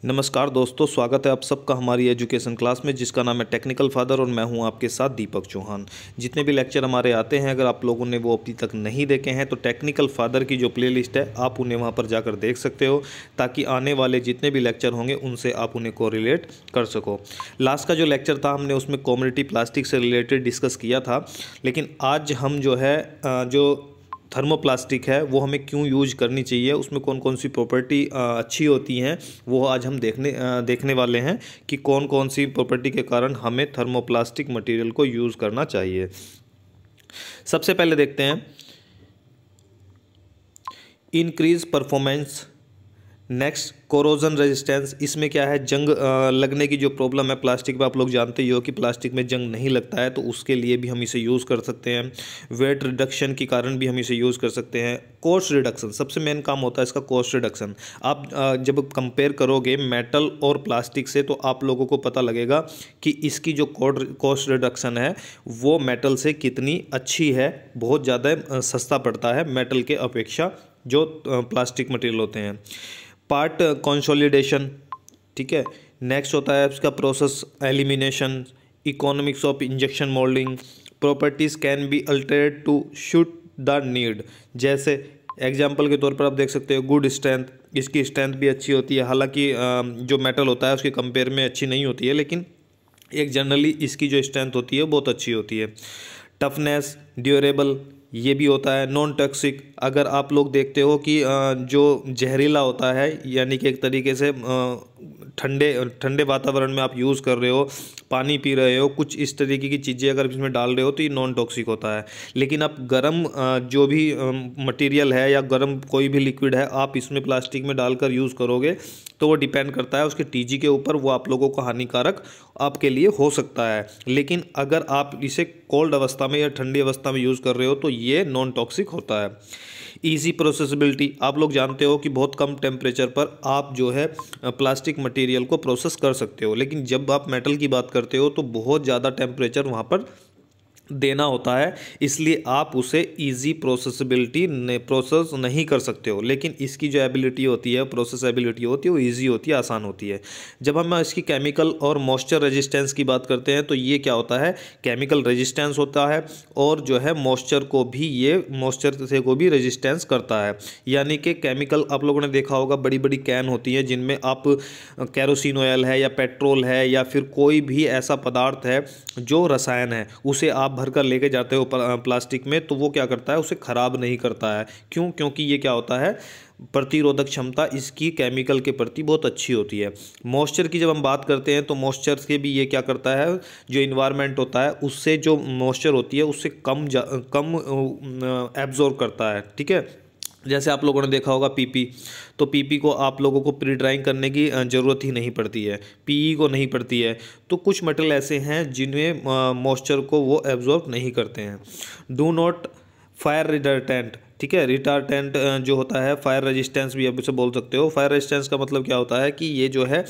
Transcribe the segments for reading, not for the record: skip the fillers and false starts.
नमस्कार दोस्तों, स्वागत है आप सबका हमारी एजुकेशन क्लास में जिसका नाम है टेक्निकल फादर और मैं हूं आपके साथ दीपक चौहान। जितने भी लेक्चर हमारे आते हैं, अगर आप लोगों ने वो अभी तक नहीं देखे हैं तो टेक्निकल फादर की जो प्लेलिस्ट है आप उन्हें वहां पर जाकर देख सकते हो, ताकि आने वाले जितने भी लेक्चर होंगे उनसे आप उन्हें कोरिलेट कर सको। लास्ट का जो लेक्चर था हमने उसमें कम्युनिटी प्लास्टिक से रिलेटेड डिस्कस किया था, लेकिन आज हम जो है जो थर्मोप्लास्टिक है वो हमें क्यों यूज करनी चाहिए, उसमें कौन कौन सी प्रॉपर्टी अच्छी होती हैं वो आज हम देखने वाले हैं कि कौन कौन सी प्रॉपर्टी के कारण हमें थर्मोप्लास्टिक मटेरियल को यूज़ करना चाहिए। सबसे पहले देखते हैं increase performance. Next corrosion resistance. इसमें क्या है, जंग लगने की जो प्रॉब्लम है प्लास्टिक में, आप लोग जानते ही हो कि प्लास्टिक में जंग नहीं लगता है, तो उसके लिए भी हम इसे यूज़ कर सकते हैं। वेट रिडक्शन के कारण भी हम इसे यूज़ कर सकते हैं। कॉस्ट रिडक्शन, सबसे मेन काम होता है इसका कॉस्ट रिडक्शन। आप जब कंपेयर करोगे मेटल और प्लास्टिक से तो आप लोगों को पता लगेगा कि इसकी जो कॉस्ट रिडक्शन है वो मेटल से कितनी अच्छी है। बहुत ज़्यादा सस्ता पड़ता है मेटल के अपेक्षा जो प्लास्टिक मटेरियल होते हैं। पार्ट कंसोलिडेशन, ठीक है। नेक्स्ट होता है इसका process elimination, economics of injection moulding, properties can be altered to suit the need. जैसे एग्जांपल के तौर पर आप देख सकते हो गुड स्ट्रेंथ, इसकी स्ट्रेंथ भी अच्छी होती है, हालांकि जो मेटल होता है उसके कंपेयर में अच्छी नहीं होती है, लेकिन एक जनरली इसकी जो स्ट्रेंथ होती है बहुत अच्छी होती है। टफनेस, ड्यूरेबल, ये भी होता है। नॉन टॉक्सिक, अगर आप लोग देखते हो कि जो जहरीला होता है, यानी कि एक तरीके से ठंडे वातावरण में आप यूज़ कर रहे हो, पानी पी रहे हो, कुछ इस तरीके की चीज़ें अगर इसमें डाल रहे हो तो ये नॉन टॉक्सिक होता है। लेकिन आप गर्म जो भी मटेरियल है या गर्म कोई भी लिक्विड है आप इसमें प्लास्टिक में डालकर यूज़ करोगे तो वो डिपेंड करता है उसके टीजी के ऊपर, वो आप लोगों को हानिकारक आपके लिए हो सकता है। लेकिन अगर आप इसे कोल्ड अवस्था में या ठंडी अवस्था में यूज़ कर रहे हो तो ये नॉन टॉक्सिक होता है। ईजी प्रोसेसिबिलिटी, आप लोग जानते हो कि बहुत कम टेम्परेचर पर आप जो है प्लास्टिक मटेरियल को प्रोसेस कर सकते हो, लेकिन जब आप मेटल की बात करते हो तो बहुत ज़्यादा टेम्परेचर वहाँ पर देना होता है, इसलिए आप उसे इजी प्रोसेसिबिलिटी प्रोसेस नहीं कर सकते हो। लेकिन इसकी जो एबिलिटी होती है, प्रोसेस एबिलिटी होती है, वो इजी होती है, आसान होती है। जब हम इसकी केमिकल और मॉइस्चर रेजिस्टेंस की बात करते हैं तो ये क्या होता है, केमिकल रेजिस्टेंस होता है और जो है मॉइस्चर से को भी रेजिस्टेंस करता है। यानी कि केमिकल, आप लोगों ने देखा होगा बड़ी बड़ी कैन होती है जिनमें आप कैरोसिन ऑयल है या पेट्रोल है या फिर कोई भी ऐसा पदार्थ है जो रसायन है, उसे आप भर कर लेके जाते हो प्लास्टिक में, तो वो क्या करता है, उसे ख़राब नहीं करता है। क्यों? क्योंकि ये क्या होता है, प्रतिरोधक क्षमता इसकी केमिकल के प्रति बहुत अच्छी होती है। मॉइस्चर की जब हम बात करते हैं तो मॉइस्चर से भी ये क्या करता है, जो इन्वायरमेंट होता है उससे जो मॉइस्चर होती है उससे कम एब्जॉर्ब करता है, ठीक है। जैसे आप लोगों ने देखा होगा पीपी, तो पीपी को आप लोगों को प्री ड्राइंग करने की ज़रूरत ही नहीं पड़ती है, पीई को नहीं पड़ती है। तो कुछ मटेरियल ऐसे हैं जिनमें मॉइस्चर को वो एब्जॉर्ब नहीं करते हैं। डू नॉट फायर रिटार्टेंट, ठीक है। रिटार्टेंट जो होता है, फायर रेजिस्टेंस भी आप इसे बोल सकते हो। फायर रेजिस्टेंस का मतलब क्या होता है कि ये जो है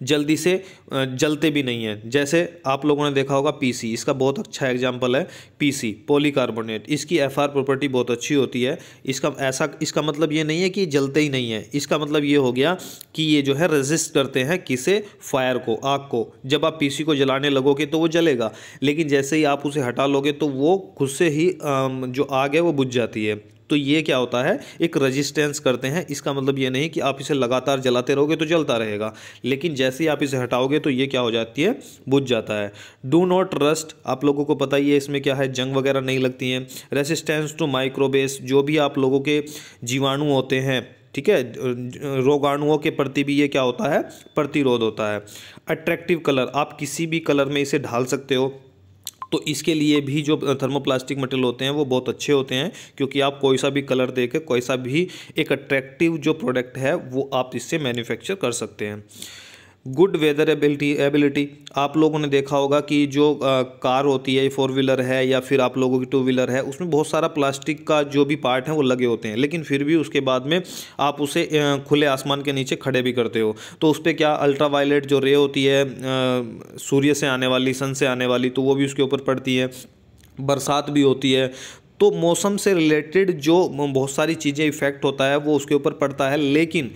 जल्दी से जलते भी नहीं है। जैसे आप लोगों ने देखा होगा पीसी, इसका बहुत अच्छा एग्जांपल है पीसी पॉलीकार्बोनेट। इसकी एफआर प्रॉपर्टी बहुत अच्छी होती है। इसका मतलब ये नहीं है कि जलते ही नहीं है, इसका मतलब ये हो गया कि ये जो है रेजिस्ट करते हैं किसे, फायर को, आग को। जब आप पीसी को जलाने लगोगे तो वो जलेगा, लेकिन जैसे ही आप उसे हटा लोगे तो वो खुद से ही जो आग है वो बुझ जाती है। तो ये क्या होता है, एक रेजिस्टेंस करते हैं। इसका मतलब ये नहीं कि आप इसे लगातार जलाते रहोगे तो जलता रहेगा, लेकिन जैसे ही आप इसे हटाओगे तो ये क्या हो जाती है, बुझ जाता है। डू नॉट रस्ट, आप लोगों को पता ही है इसमें क्या है, जंग वगैरह नहीं लगती हैं। रेसिस्टेंस टू माइक्रोबेस, जो भी आप लोगों के जीवाणु होते हैं, ठीक है, रोगाणुओं के प्रति भी ये क्या होता है, प्रतिरोध होता है। अट्रैक्टिव कलर, आप किसी भी कलर में इसे ढाल सकते हो, तो इसके लिए भी जो थर्मोप्लास्टिक मटेरियल होते हैं वो बहुत अच्छे होते हैं, क्योंकि आप कोई सा भी कलर देकर कोई सा भी एक अट्रैक्टिव जो प्रोडक्ट है वो आप इससे मैन्युफैक्चर कर सकते हैं। गुड वेदर एबिलिटी, आप लोगों ने देखा होगा कि जो कार होती है, 4 व्हीलर है या फिर आप लोगों की 2 व्हीलर है, उसमें बहुत सारा प्लास्टिक का जो भी पार्ट है वो लगे होते हैं, लेकिन फिर भी उसके बाद में आप उसे खुले आसमान के नीचे खड़े भी करते हो तो उस पर क्या अल्ट्रावायलेट जो रे होती है सूर्य से आने वाली, सन से आने वाली, तो वो भी उसके ऊपर पड़ती है। बरसात भी होती है, तो मौसम से रिलेटेड जो बहुत सारी चीज़ें इफ़ेक्ट होता है वो उसके ऊपर पड़ता है। लेकिन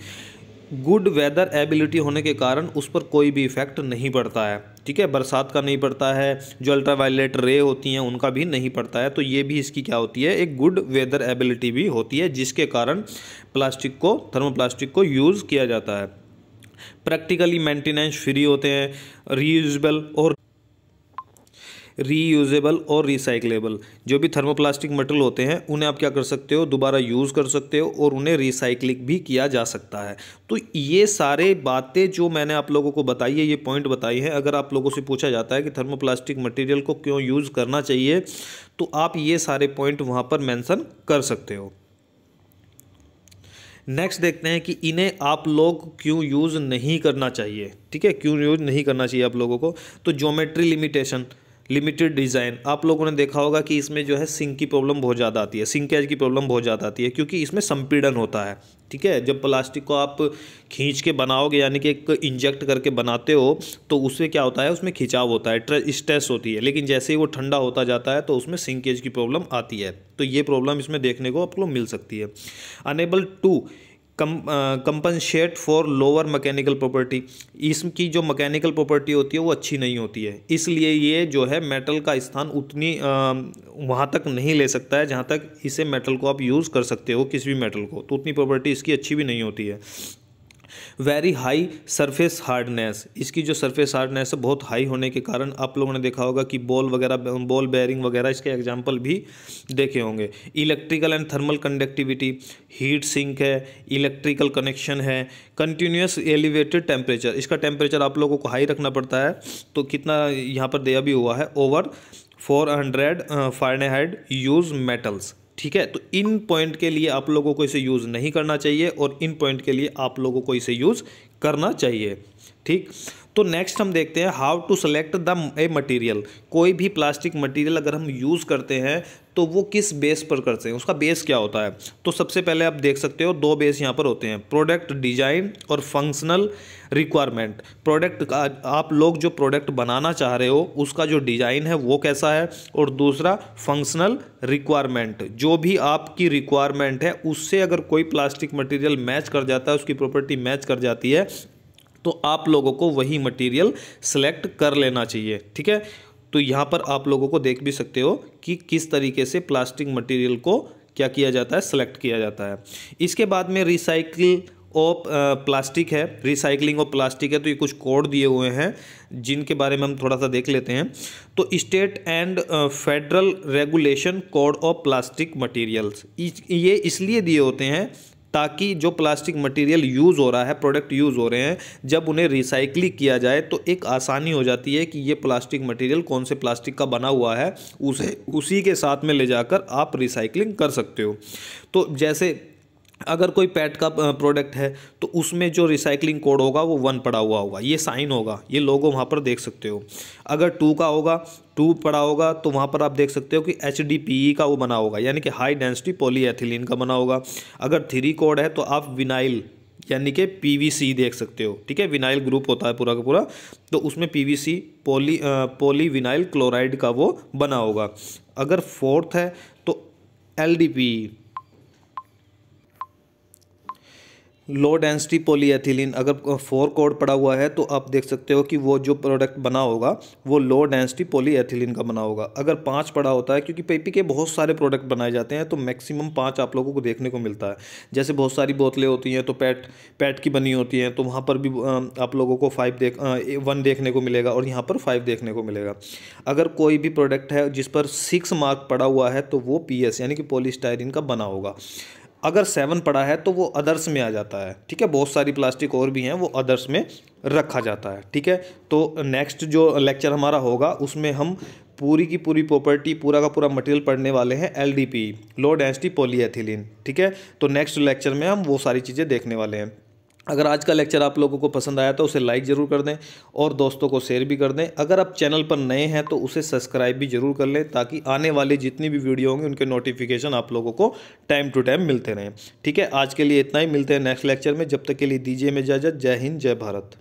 गुड वेदर एबिलिटी होने के कारण उस पर कोई भी इफेक्ट नहीं पड़ता है, ठीक है। बरसात का नहीं पड़ता है, जो अल्ट्रावायलेट रे होती हैं उनका भी नहीं पड़ता है। तो ये भी इसकी क्या होती है, एक गुड वेदर एबिलिटी भी होती है, जिसके कारण प्लास्टिक को, थर्मोप्लास्टिक को यूज़ किया जाता है। प्रैक्टिकली मेंटेनेंस फ्री होते हैं, रीयूजेबल और रिसाइकलेबल। जो भी थर्मोप्लास्टिक मटेरियल होते हैं उन्हें आप क्या कर सकते हो, दोबारा यूज़ कर सकते हो और उन्हें रिसाइकलिंग भी किया जा सकता है। तो ये सारे बातें जो मैंने आप लोगों को बताई है, ये पॉइंट बताई हैं, अगर आप लोगों से पूछा जाता है कि थर्मोप्लास्टिक मटेरियल को क्यों यूज़ करना चाहिए, तो आप ये सारे पॉइंट वहाँ पर मेंशन कर सकते हो। नेक्स्ट देखते हैं कि इन्हें आप लोग क्यों यूज़ नहीं करना चाहिए, ठीक है, क्यों यूज़ नहीं करना चाहिए आप लोगों को। तो ज्योमेट्री लिमिटेशन, लिमिटेड डिज़ाइन, आप लोगों ने देखा होगा कि इसमें जो है सिंक की प्रॉब्लम बहुत ज़्यादा आती है, सिंकेज की प्रॉब्लम बहुत ज़्यादा आती है, क्योंकि इसमें संपीड़न होता है, ठीक है। जब प्लास्टिक को आप खींच के बनाओगे, यानी कि एक इंजेक्ट करके बनाते हो, तो उससे क्या होता है, उसमें खिंचाव होता है, स्ट्रेस होती है। लेकिन जैसे ही वो ठंडा होता जाता है तो उसमें सिंकेज की प्रॉब्लम आती है। तो ये प्रॉब्लम इसमें देखने को आपको मिल सकती है। Unable to compensate for lower mechanical property, इसकी जो मैकेनिकल प्रॉपर्टी होती है वो अच्छी नहीं होती है, इसलिए ये जो है मेटल का स्थान उतनी वहाँ तक नहीं ले सकता है जहाँ तक इसे मेटल को आप यूज़ कर सकते हो, किसी भी मेटल को। तो उतनी प्रॉपर्टी इसकी अच्छी भी नहीं होती है। वेरी हाई सरफेस हार्डनेस, इसकी जो सरफेस हार्डनेस है बहुत हाई होने के कारण आप लोगों ने देखा होगा कि बॉल वगैरह, बॉल बेयरिंग वगैरह, इसके एग्जांपल भी देखे होंगे। Electrical and thermal conductivity, heat sink है, इलेक्ट्रिकल कनेक्शन है, कंटिन्यूस एलिवेटेड टेम्परेचर, इसका टेम्परेचर आप लोगों को हाई रखना पड़ता है। तो कितना यहाँ पर दिया भी हुआ है, ओवर 400 फ़ारेनहाइट यूज मेटल्स, ठीक है। तो इन पॉइंट के लिए आप लोगों को इसे यूज़ नहीं करना चाहिए और इन पॉइंट के लिए आप लोगों को इसे यूज़ करना चाहिए, ठीक। तो नेक्स्ट हम देखते हैं how to select the a material. कोई भी प्लास्टिक मटेरियल अगर हम यूज़ करते हैं तो वो किस बेस पर करते हैं, उसका बेस क्या होता है। तो सबसे पहले आप देख सकते हो दो बेस यहाँ पर होते हैं, प्रोडक्ट डिजाइन और फंक्शनल रिक्वायरमेंट। प्रोडक्ट का, आप लोग जो प्रोडक्ट बनाना चाह रहे हो उसका जो डिज़ाइन है वो कैसा है, और दूसरा फंक्शनल रिक्वायरमेंट, जो भी आपकी रिक्वायरमेंट है उससे अगर कोई प्लास्टिक मटेरियल मैच कर जाता है, उसकी प्रॉपर्टी मैच कर जाती है, तो आप लोगों को वही मटेरियल सेलेक्ट कर लेना चाहिए, ठीक है। तो यहाँ पर आप लोगों को देख भी सकते हो कि किस तरीके से प्लास्टिक मटेरियल को क्या किया जाता है, सेलेक्ट किया जाता है। इसके बाद में रिसाइकिल ऑफ प्लास्टिक है, रिसाइकलिंग ऑफ प्लास्टिक है। तो ये कुछ कोड दिए हुए हैं जिनके बारे में हम थोड़ा सा देख लेते हैं। तो state and federal regulation code of plastic materials, ये इसलिए दिए होते हैं ताकि जो प्लास्टिक मटेरियल यूज़ हो रहा है, प्रोडक्ट यूज़ हो रहे हैं, जब उन्हें रिसाइकलिंग किया जाए तो एक आसानी हो जाती है कि ये प्लास्टिक मटेरियल कौन से प्लास्टिक का बना हुआ है, उसी के साथ में ले जाकर आप रिसाइकलिंग कर सकते हो। तो जैसे अगर कोई पेट का प्रोडक्ट है तो उसमें जो रिसाइकलिंग कोड होगा वो 1 पड़ा हुआ होगा, ये साइन होगा, ये लोगो वहाँ पर देख सकते हो। अगर 2 का होगा, 2 पड़ा होगा, तो वहाँ पर आप देख सकते हो कि HDPE का वो बना होगा, यानी कि हाई डेंसिटी पॉलीएथिलीन का बना होगा। अगर 3 कोड है तो आप विनाइल यानी कि PVC देख सकते हो, ठीक है। विनाइल ग्रुप होता है पूरा का पूरा, तो उसमें PVC पॉली विनाइल क्लोराइड का वो बना होगा। अगर 4th है तो LDPE, लो डेंसिटी पॉलीएथिलीन। अगर 4 कोड पड़ा हुआ है तो आप देख सकते हो कि वो जो प्रोडक्ट बना होगा वो लो डेंसिटी पॉलीएथिलीन का बना होगा। अगर 5 पड़ा होता है, क्योंकि PP के बहुत सारे प्रोडक्ट बनाए जाते हैं तो मैक्सिमम 5 आप लोगों को देखने को मिलता है। जैसे बहुत सारी बोतलें होती हैं तो पैट की बनी होती हैं, तो वहाँ पर भी आप लोगों को 1 देखने को मिलेगा और यहाँ पर 5 देखने को मिलेगा। अगर कोई भी प्रोडक्ट है जिस पर 6 मार्क पड़ा हुआ है तो वो PS यानी कि पॉलीस्टाइरीन का बना होगा। अगर 7 पड़ा है तो वो अदर्स में आ जाता है, ठीक है। बहुत सारी प्लास्टिक और भी हैं वो अदर्स में रखा जाता है, ठीक है। तो नेक्स्ट जो लेक्चर हमारा होगा उसमें हम पूरी की पूरी प्रॉपर्टी, पूरा का पूरा मटेरियल पढ़ने वाले हैं, LDPE, लो डेंसिटी पॉलीएथिलीन, ठीक है। तो नेक्स्ट लेक्चर में हम वो सारी चीज़ें देखने वाले हैं। अगर आज का लेक्चर आप लोगों को पसंद आया तो उसे लाइक ज़रूर कर दें और दोस्तों को शेयर भी कर दें। अगर आप चैनल पर नए हैं तो उसे सब्सक्राइब भी ज़रूर कर लें, ताकि आने वाली जितनी भी वीडियो होंगी उनके नोटिफिकेशन आप लोगों को टाइम टू टाइम मिलते रहें, ठीक है। आज के लिए इतना ही, मिलते हैं नेक्स्ट लेक्चर में। जब तक के लिए दीजिए मैं इजाज़त। जय हिंद, जय भारत।